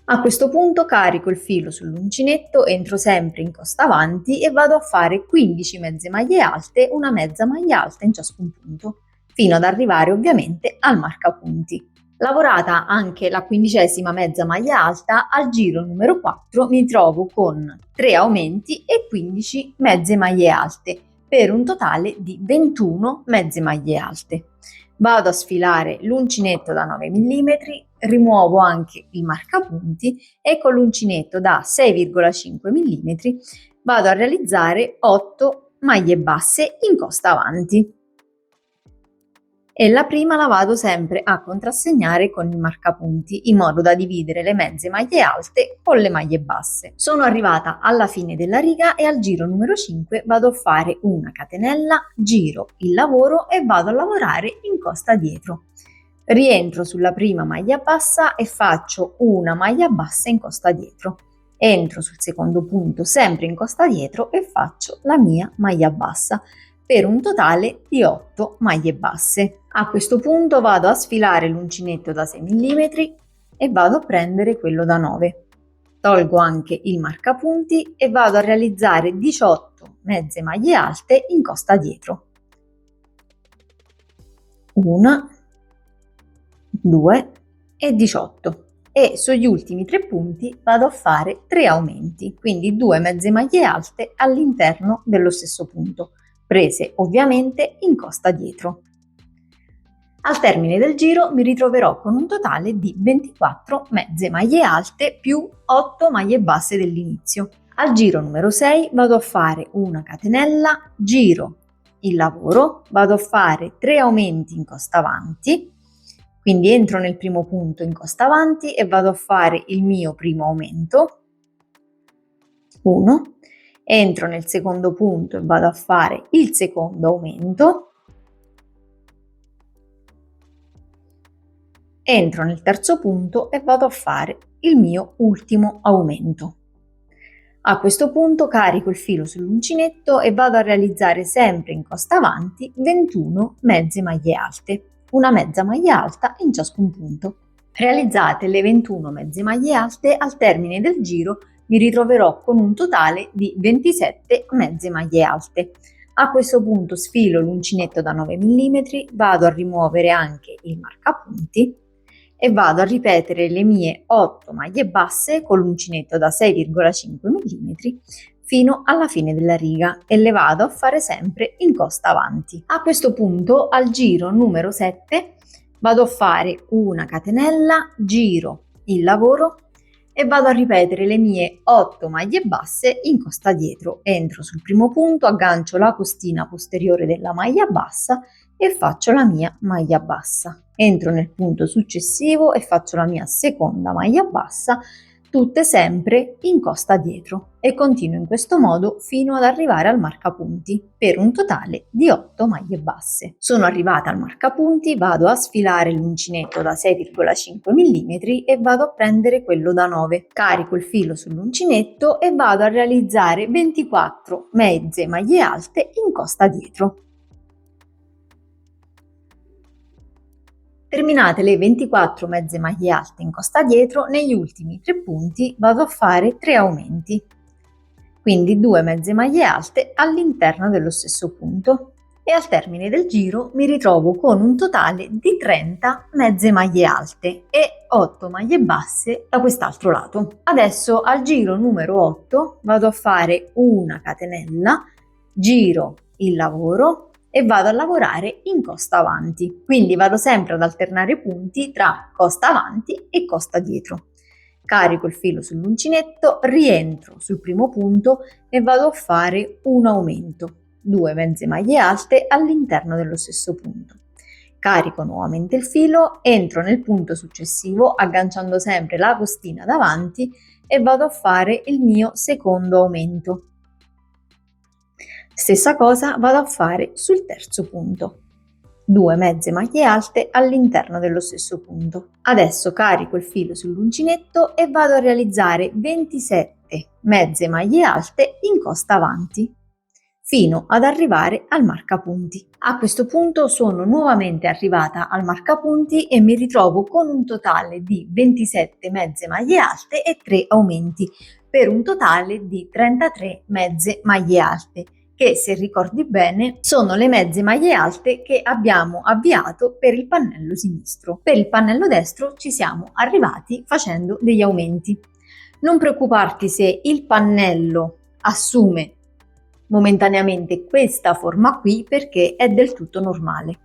S1: A questo punto carico il filo sull'uncinetto, entro sempre in costa avanti e vado a fare 15 mezze maglie alte, una mezza maglia alta in ciascun punto, fino ad arrivare ovviamente al marcapunti. Lavorata anche la 15ª mezza maglia alta, al giro numero 4 mi trovo con 3 aumenti e 15 mezze maglie alte, per un totale di 21 mezze maglie alte. Vado a sfilare l'uncinetto da 9 mm, rimuovo anche il marcapunti e con l'uncinetto da 6,5 mm vado a realizzare 8 maglie basse in costa avanti. E la prima la vado sempre a contrassegnare con il marcapunti in modo da dividere le mezze maglie alte con le maglie basse. Sono arrivata alla fine della riga e al giro numero 5 vado a fare una catenella, giro il lavoro e vado a lavorare in costa dietro. Rientro sulla prima maglia bassa e faccio una maglia bassa in costa dietro. Entro sul secondo punto sempre in costa dietro e faccio la mia maglia bassa, per un totale di 8 maglie basse. A questo punto vado a sfilare l'uncinetto da 6 mm e vado a prendere quello da 9. Tolgo anche il marcapunti e vado a realizzare 18 mezze maglie alte in costa dietro. 1, 2 e 18. E sugli ultimi 3 punti vado a fare 3 aumenti, quindi 2 mezze maglie alte all'interno dello stesso punto, prese ovviamente in costa dietro. Al termine del giro mi ritroverò con un totale di 24 mezze maglie alte più 8 maglie basse dell'inizio. Al giro numero 6 vado a fare una catenella, giro il lavoro, vado a fare 3 aumenti in costa avanti, quindi entro nel primo punto in costa avanti e vado a fare il mio primo aumento, 1, entro nel secondo punto e vado a fare il secondo aumento, entro nel terzo punto e vado a fare il mio ultimo aumento. A questo punto carico il filo sull'uncinetto e vado a realizzare sempre in costa avanti 21 mezze maglie alte, una mezza maglia alta in ciascun punto. Realizzate le 21 mezze maglie alte, al termine del giro mi ritroverò con un totale di 27 mezze maglie alte. A questo punto sfilo l'uncinetto da 9 mm, vado a rimuovere anche il marcapunti e vado a ripetere le mie 8 maglie basse con l'uncinetto da 6,5 mm fino alla fine della riga e le vado a fare sempre in costa avanti. A questo punto al giro numero 7 vado a fare una catenella, giro il lavoro e vado a ripetere le mie 8 maglie basse in costa dietro. Entro sul primo punto, aggancio la costina posteriore della maglia bassa e faccio la mia maglia bassa. Entro nel punto successivo e faccio la mia seconda maglia bassa, tutte sempre in costa dietro, e continuo in questo modo fino ad arrivare al marcapunti, per un totale di 8 maglie basse. Sono arrivata al marcapunti, vado a sfilare l'uncinetto da 6,5 mm e vado a prendere quello da 9. Carico il filo sull'uncinetto e vado a realizzare 24 mezze maglie alte in costa dietro. Terminate le 24 mezze maglie alte in costa dietro, negli ultimi 3 punti vado a fare 3 aumenti, quindi 2 mezze maglie alte all'interno dello stesso punto, e al termine del giro mi ritrovo con un totale di 30 mezze maglie alte e 8 maglie basse da quest'altro lato. Adesso al giro numero 8 vado a fare una catenella, giro il lavoro e vado a lavorare in costa avanti, quindi vado sempre ad alternare punti tra costa avanti e costa dietro. Carico il filo sull'uncinetto, rientro sul primo punto e vado a fare un aumento, 2 mezze maglie alte all'interno dello stesso punto. Carico nuovamente il filo, entro nel punto successivo agganciando sempre la costina davanti e vado a fare il mio secondo aumento. Stessa cosa vado a fare sul terzo punto. 2 mezze maglie alte all'interno dello stesso punto. Adesso carico il filo sull'uncinetto e vado a realizzare 27 mezze maglie alte in costa avanti, fino ad arrivare al marcapunti. A questo punto sono nuovamente arrivata al marcapunti e mi ritrovo con un totale di 27 mezze maglie alte e 3 aumenti, per un totale di 33 mezze maglie alte, che, se ricordi bene, sono le mezze maglie alte che abbiamo avviato per il pannello sinistro. Per il pannello destro ci siamo arrivati facendo degli aumenti. Non preoccuparti se il pannello assume momentaneamente questa forma qui, perché è del tutto normale.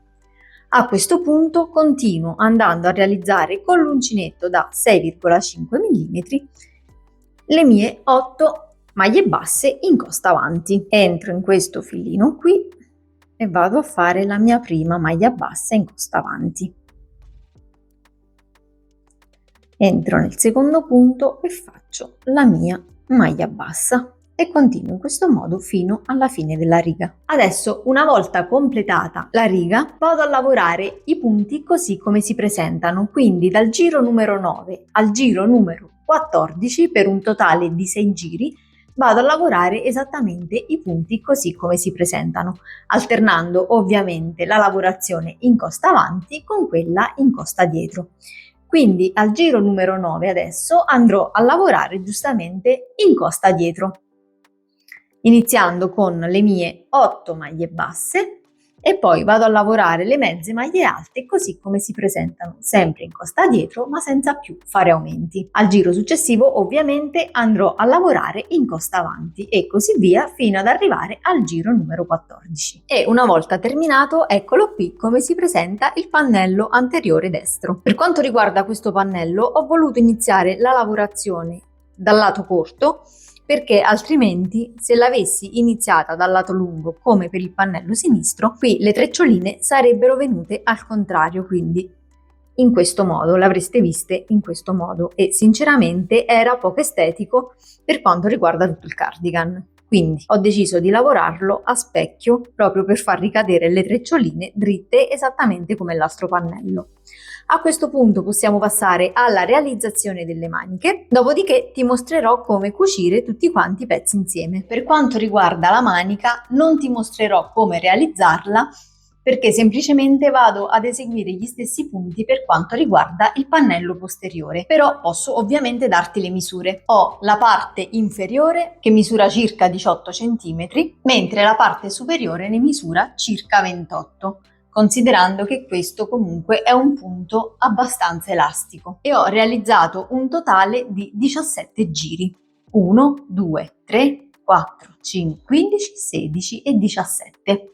S1: A questo punto continuo andando a realizzare con l'uncinetto da 6,5 mm le mie 8 maglie basse in costa avanti. Entro in questo filino qui e vado a fare la mia prima maglia bassa in costa avanti. Entro nel secondo punto e faccio la mia maglia bassa e continuo in questo modo fino alla fine della riga. Adesso, una volta completata la riga, vado a lavorare i punti così come si presentano, quindi dal giro numero 9 al giro numero 14, per un totale di 6 giri, vado a lavorare esattamente i punti così come si presentano, alternando ovviamente la lavorazione in costa avanti con quella in costa dietro. Quindi al giro numero 9 adesso andrò a lavorare giustamente in costa dietro, iniziando con le mie 8 maglie basse e poi vado a lavorare le mezze maglie alte così come si presentano, sempre in costa dietro ma senza più fare aumenti. Al giro successivo ovviamente andrò a lavorare in costa avanti e così via fino ad arrivare al giro numero 14. E una volta terminato, eccolo qui come si presenta il pannello anteriore destro. Per quanto riguarda questo pannello, ho voluto iniziare la lavorazione dal lato corto, perché altrimenti, se l'avessi iniziata dal lato lungo come per il pannello sinistro, qui le treccioline sarebbero venute al contrario, quindi in questo modo, l'avreste viste in questo modo, e sinceramente era poco estetico per quanto riguarda tutto il cardigan. Quindi ho deciso di lavorarlo a specchio proprio per far ricadere le treccioline dritte esattamente come l'altro pannello. A questo punto possiamo passare alla realizzazione delle maniche, dopodiché ti mostrerò come cucire tutti quanti i pezzi insieme. Per quanto riguarda la manica non ti mostrerò come realizzarla, perché semplicemente vado ad eseguire gli stessi punti per quanto riguarda il pannello posteriore, però posso ovviamente darti le misure. Ho la parte inferiore che misura circa 18 cm, mentre la parte superiore ne misura circa 28, considerando che questo comunque è un punto abbastanza elastico, e ho realizzato un totale di 17 giri. 1, 2, 3, 4, 5, 15, 16 e 17.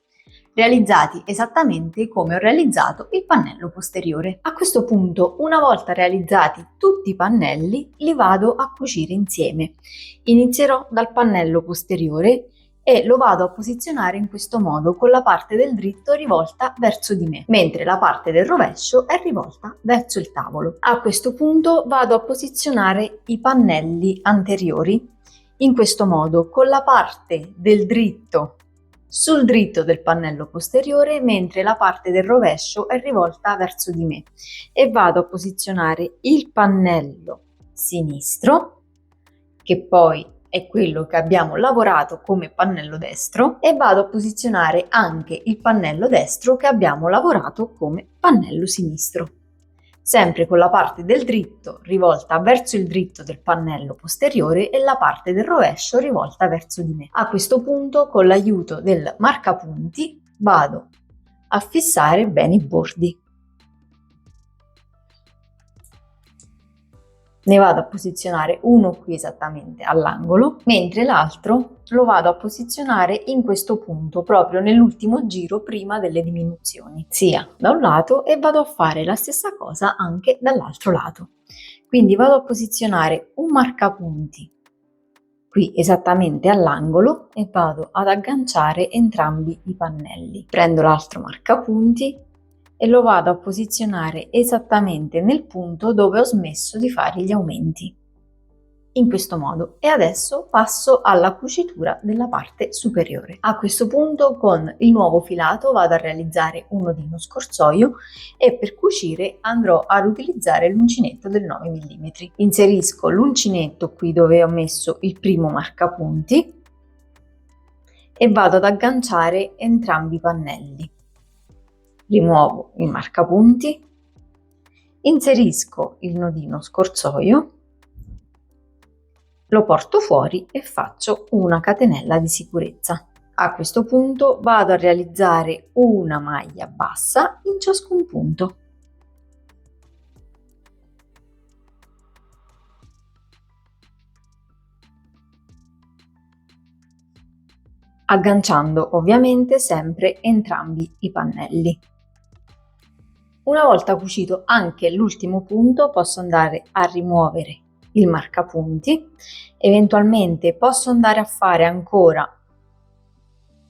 S1: Realizzati esattamente come ho realizzato il pannello posteriore. A questo punto, una volta realizzati tutti i pannelli, li vado a cucire insieme. Inizierò dal pannello posteriore e lo vado a posizionare in questo modo con la parte del dritto rivolta verso di me, mentre la parte del rovescio è rivolta verso il tavolo. A questo punto vado a posizionare i pannelli anteriori in questo modo, con la parte del dritto sul dritto del pannello posteriore, mentre la parte del rovescio è rivolta verso di me, e vado a posizionare il pannello sinistro, che poi è quello che abbiamo lavorato come pannello destro, e vado a posizionare anche il pannello destro che abbiamo lavorato come pannello sinistro, sempre con la parte del dritto rivolta verso il dritto del pannello posteriore e la parte del rovescio rivolta verso di me. A questo punto, con l'aiuto del marcapunti, vado a fissare bene i bordi. Ne vado a posizionare uno qui esattamente all'angolo, mentre l'altro lo vado a posizionare in questo punto, proprio nell'ultimo giro prima delle diminuzioni, sia da un lato, e vado a fare la stessa cosa anche dall'altro lato. Quindi vado a posizionare un marcapunti qui esattamente all'angolo e vado ad agganciare entrambi i pannelli. Prendo l'altro marcapunti e lo vado a posizionare esattamente nel punto dove ho smesso di fare gli aumenti, in questo modo. E adesso passo alla cucitura della parte superiore. A questo punto, con il nuovo filato vado a realizzare un nodino scorsoio e per cucire andrò ad utilizzare l'uncinetto del 9 mm. Inserisco l'uncinetto qui dove ho messo il primo marcapunti e vado ad agganciare entrambi i pannelli. Rimuovo il marcapunti, inserisco il nodino scorsoio, lo porto fuori e faccio una catenella di sicurezza. A questo punto vado a realizzare una maglia bassa in ciascun punto. Agganciando ovviamente sempre entrambi i pannelli. Una volta cucito anche l'ultimo punto, posso andare a rimuovere il marcapunti, eventualmente posso andare a fare ancora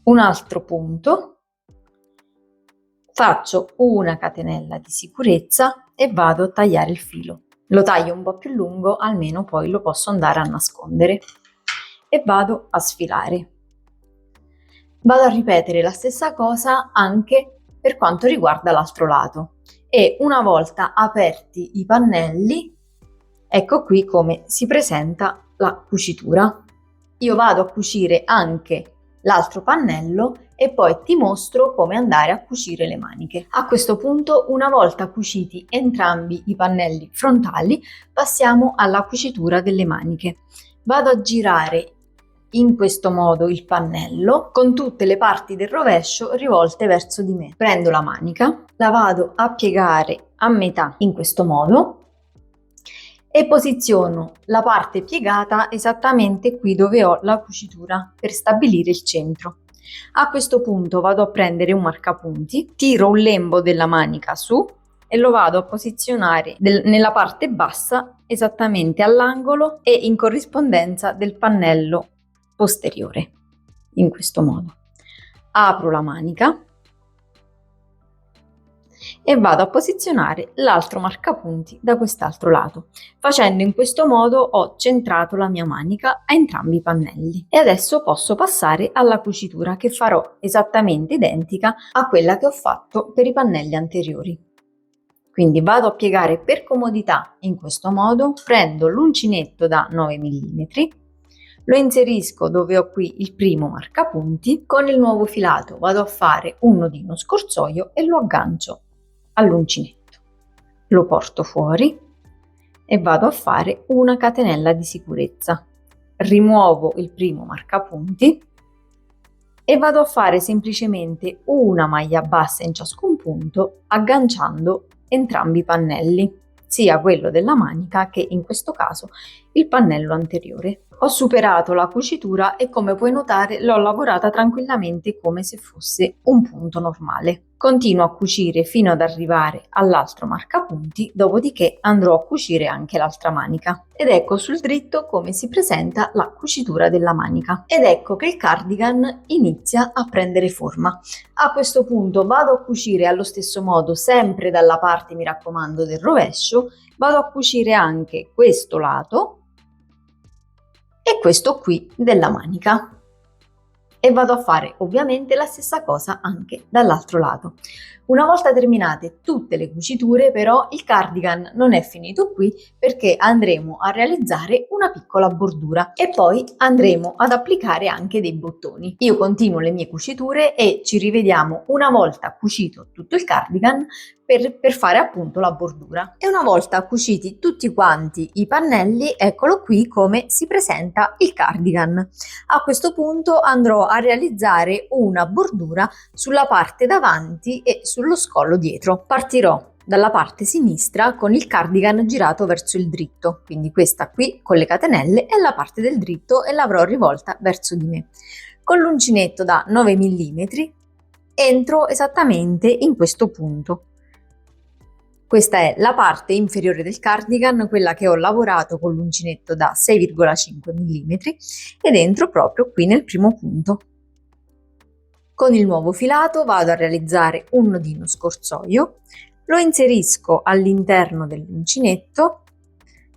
S1: un altro punto, faccio una catenella di sicurezza e vado a tagliare il filo. Lo taglio un po' più lungo, almeno poi lo posso andare a nascondere, e vado a sfilare. Vado a ripetere la stessa cosa anche per quanto riguarda l'altro lato. E una volta aperti i pannelli, ecco qui come si presenta la cucitura. Io vado a cucire anche l'altro pannello e poi ti mostro come andare a cucire le maniche. A questo punto, una volta cuciti entrambi i pannelli frontali, passiamo alla cucitura delle maniche. Vado a girare in questo modo il pannello con tutte le parti del rovescio rivolte verso di me. Prendo la manica, la vado a piegare a metà in questo modo e posiziono la parte piegata esattamente qui dove ho la cucitura per stabilire il centro. A questo punto vado a prendere un marcapunti, tiro un lembo della manica su e lo vado a posizionare nella parte bassa esattamente all'angolo e in corrispondenza del pannello posteriore, in questo modo. Apro la manica e vado a posizionare l'altro marcapunti da quest'altro lato. Facendo in questo modo ho centrato la mia manica a entrambi i pannelli e adesso posso passare alla cucitura, che farò esattamente identica a quella che ho fatto per i pannelli anteriori. Quindi vado a piegare per comodità in questo modo, prendo l'uncinetto da 9 mm, lo inserisco dove ho qui il primo marcapunti, con il nuovo filato vado a fare un nodino scorsoio e lo aggancio all'uncinetto, lo porto fuori e vado a fare una catenella di sicurezza. Rimuovo il primo marcapunti e vado a fare semplicemente una maglia bassa in ciascun punto, agganciando entrambi i pannelli, sia quello della manica che in questo caso il pannello anteriore. Ho superato la cucitura e come puoi notare l'ho lavorata tranquillamente come se fosse un punto normale. Continuo a cucire fino ad arrivare all'altro marcapunti, dopodiché andrò a cucire anche l'altra manica. Ed ecco sul dritto come si presenta la cucitura della manica. Ed ecco che il cardigan inizia a prendere forma. A questo punto vado a cucire allo stesso modo, sempre dalla parte, mi raccomando, del rovescio, vado a cucire anche questo lato e questo qui della manica e vado a fare ovviamente la stessa cosa anche dall'altro lato. Una volta terminate tutte le cuciture, però, il cardigan non è finito qui perché andremo a realizzare una piccola bordura e poi andremo ad applicare anche dei bottoni. Io continuo le mie cuciture e ci rivediamo una volta cucito tutto il cardigan per fare appunto la bordura. E una volta cuciti tutti quanti i pannelli, eccolo qui come si presenta il cardigan. A questo punto andrò a realizzare una bordura sulla parte davanti e sullo scollo dietro. Partirò dalla parte sinistra con il cardigan girato verso il dritto, quindi questa qui con le catenelle è la parte del dritto e l'avrò rivolta verso di me. Con l'uncinetto da 9 mm entro esattamente in questo punto. Questa è la parte inferiore del cardigan, quella che ho lavorato con l'uncinetto da 6,5 mm ed entro proprio qui nel primo punto. Con il nuovo filato vado a realizzare un nodino scorsoio, lo inserisco all'interno dell'uncinetto,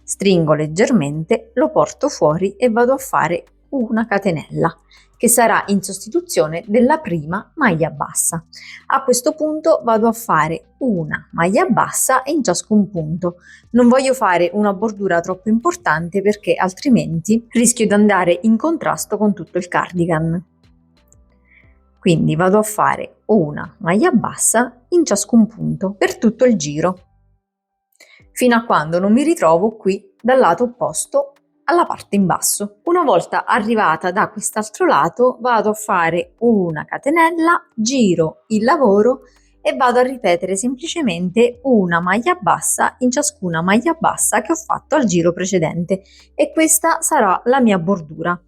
S1: stringo leggermente, lo porto fuori e vado a fare una catenella che sarà in sostituzione della prima maglia bassa. A questo punto vado a fare una maglia bassa in ciascun punto. Non voglio fare una bordura troppo importante perché altrimenti rischio di andare in contrasto con tutto il cardigan. Quindi vado a fare una maglia bassa in ciascun punto per tutto il giro, fino a quando non mi ritrovo qui dal lato opposto alla parte in basso. Una volta arrivata da quest'altro lato vado a fare una catenella, giro il lavoro e vado a ripetere semplicemente una maglia bassa in ciascuna maglia bassa che ho fatto al giro precedente e questa sarà la mia bordura.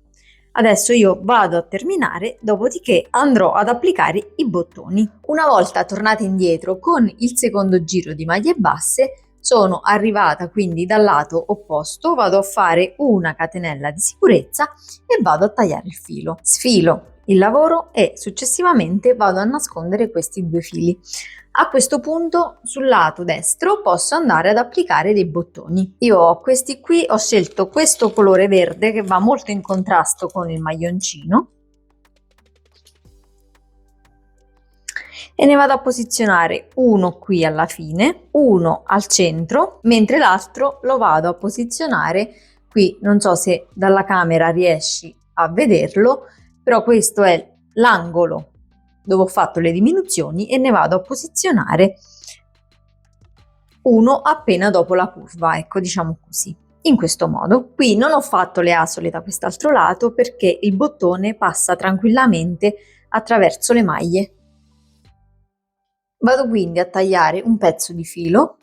S1: Adesso io vado a terminare, dopodiché andrò ad applicare i bottoni. Una volta tornata indietro con il secondo giro di maglie basse, sono arrivata quindi dal lato opposto, vado a fare una catenella di sicurezza e vado a tagliare il filo. Sfilo il lavoro e successivamente vado a nascondere questi due fili. A questo punto sul lato destro posso andare ad applicare dei bottoni. Io ho questi qui, ho scelto questo colore verde che va molto in contrasto con il maglioncino e ne vado a posizionare uno qui alla fine, uno al centro, mentre l'altro lo vado a posizionare qui. Non so se dalla camera riesci a vederlo, però questo è l'angolo dove ho fatto le diminuzioni e ne vado a posizionare uno appena dopo la curva, ecco, diciamo così. In questo modo. Qui non ho fatto le asole da quest'altro lato perché il bottone passa tranquillamente attraverso le maglie. Vado quindi a tagliare un pezzo di filo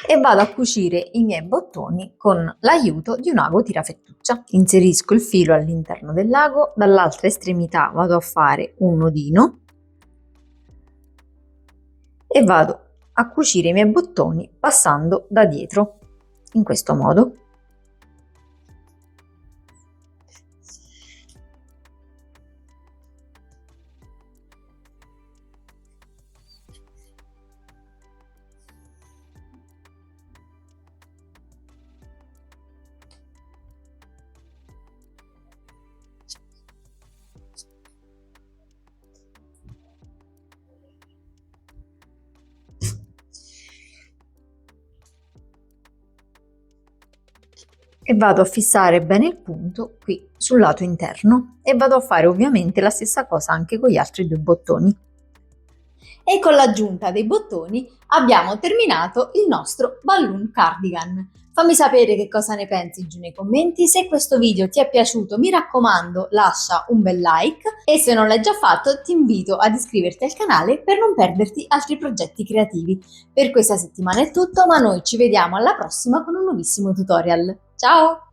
S1: e vado a cucire i miei bottoni con l'aiuto di un ago tirafettuccia. Inserisco il filo all'interno dell'ago, dall'altra estremità vado a fare un nodino e vado a cucire i miei bottoni passando da dietro, in questo modo. E vado a fissare bene il punto qui sul lato interno e vado a fare ovviamente la stessa cosa anche con gli altri due bottoni. E con l'aggiunta dei bottoni abbiamo terminato il nostro balloon cardigan. Fammi sapere che cosa ne pensi giù nei commenti. Se questo video ti è piaciuto, mi raccomando, lascia un bel like e se non l'hai già fatto ti invito ad iscriverti al canale per non perderti altri progetti creativi. Per questa settimana è tutto, ma noi ci vediamo alla prossima con un nuovissimo tutorial. Ciao!